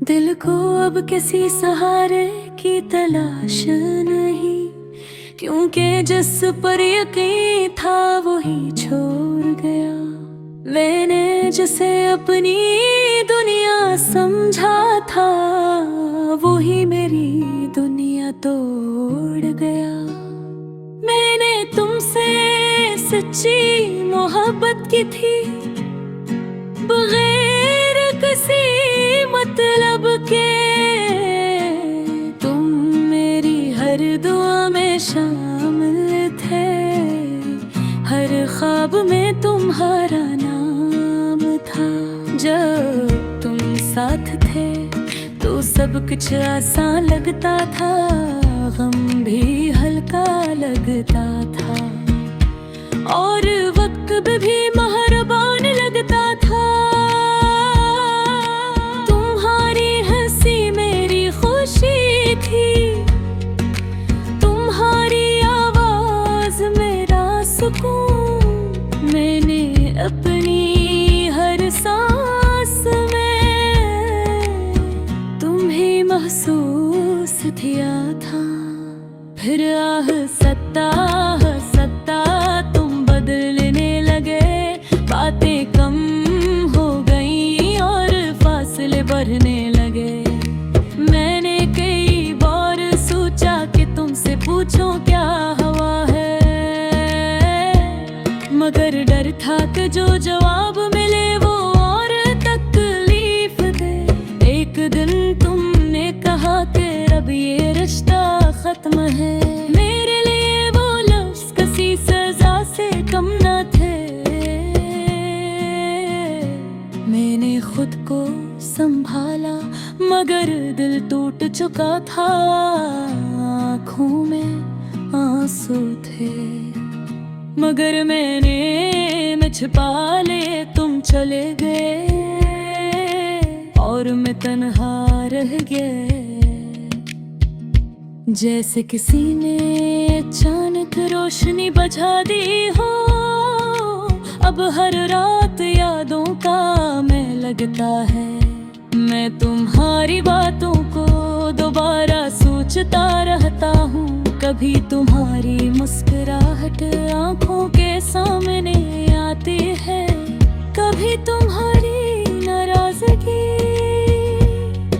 दिल को अब किसी सहारे की तलाश नहीं, क्योंकि जिस पर यकीन था वही छोड़ गया। मैंने जिसे अपनी दुनिया समझा था वही मेरी दुनिया तोड़ गया। मैंने तुमसे सच्ची मोहब्बत की थी, बगैर किसी मतलब के। तुम मेरी हर दुआ में शामिल थे, हर ख्वाब में तुम्हारा नाम था। जब तुम साथ थे तो सब कुछ आसान लगता था, गम भी हल्का लगता था और वक्त भी मेहरबान लगता था। तुम्हारी हंसी मेरी खुशी थी, तुम्हारी आवाज मेरा सुकून। मैंने अपनी हर सांस में तुम्हें महसूस किया था। फिर सत्ता तुम बदलने लगे, बातें कम हो गई और फासले बढ़ने लगे। मैंने कई बार सोचा कि तुमसे पूछूं क्या हुआ है, मगर डर था कि जो जवाब मिले वो और तकलीफ दे। एक दिन तुमने कहा कि अब ये रिश्ता खत्म है। मेरे लिए वो लफ्ज़ किसी सजा से कम न थे। मैंने खुद को संभाला मगर दिल टूट चुका था, आँखों में आंसू थे। मगर मैंने छिपा ले तुम चले गए और मैं तन्हा रह गया। जैसे किसी ने अचानक रोशनी बुझा दी हो, अब हर रात यादों का मैं लगता है। मैं तुम्हारी बातों को दोबारा सोचता रहता हूँ। कभी तुम्हारी मुस्कुराहट आंखों के सामने आती है, कभी तुम्हारी नाराजगी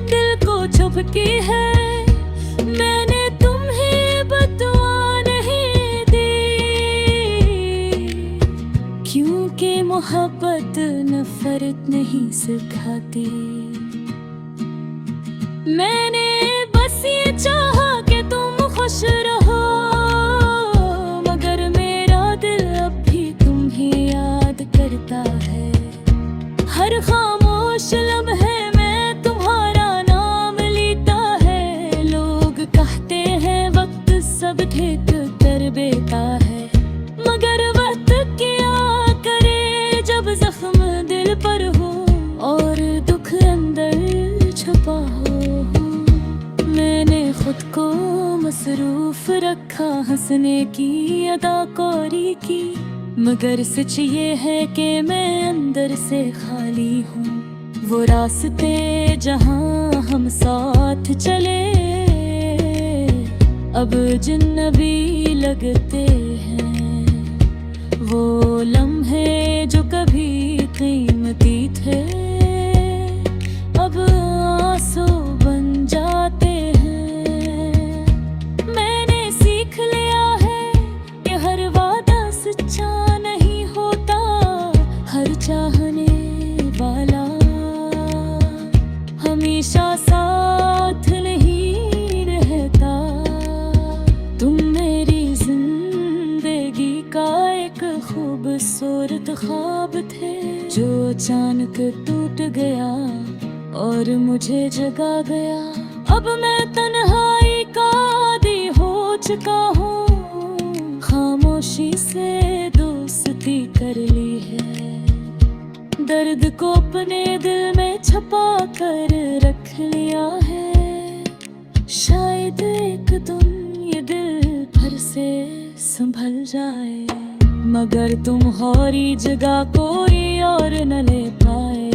दिल को छुपती है। मैंने तुम्हें बददुआ नहीं दी, क्योंकि मोहब्बत नफरत नहीं सिखाती। मैंने बस ये चाहा कि तुम खुश रहो, मगर मेरा दिल अब भी तुम्हें याद करता है। हर खामोश लम्हे में तुम्हारा नाम लेता है। लोग कहते हैं वक्त सब ठीक कर देता है, मगर वक्त क्या करे जब जख्म दिल पर हो और दुख अंदर छुपा हो। मैंने खुद को मसरूफ रखा हंसने की अदाकारी की, मगर सच ये है कि मैं अंदर से खाली हूँ। वो रास्ते जहाँ हम साथ चले अब अजनबी लगते हैं। वो लम्हे जो कभी कीमती थे अब आंसू बन जाते हैं। मैंने सीख लिया है कि हर वादा सच्चा नहीं होता, हर चाहने वाला हमेशा साथ नहीं रहता। तुम मेरी जिंदगी का एक खूबसूरत ख्वाब थे जो अचानक टूट गया और मुझे जगा गया। अब मैं तन्हाई का आदी हो चुका हूँ, खामोशी से दोस्ती कर ली है। दर्द को अपने दिल में छुपा कर रख लिया है। शायद एक दिन ये दिल से संभल जाए, मगर तुम्हारी जगह कोई और न ले पाए।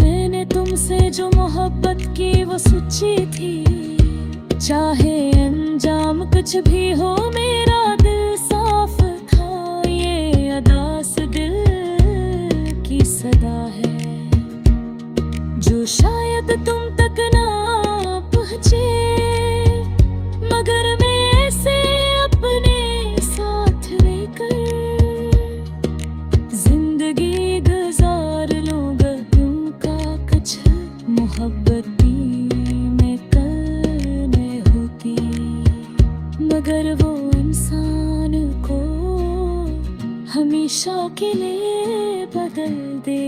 मैंने तुमसे जो मोहब्बत की वो सच्ची थी, चाहे अंजाम कुछ भी हो मेरा दिल साफ था। ये अदास दिल की सदा है जो शायद तुम तक ना पहुँचे, मगर मैं ऐसे अपने साथ लेकर जिंदगी गुजार लूँगा। तुमका कुछ मोहब्बती में करने होती, मगर वो इंसान को हमेशा के लिए बदल दे।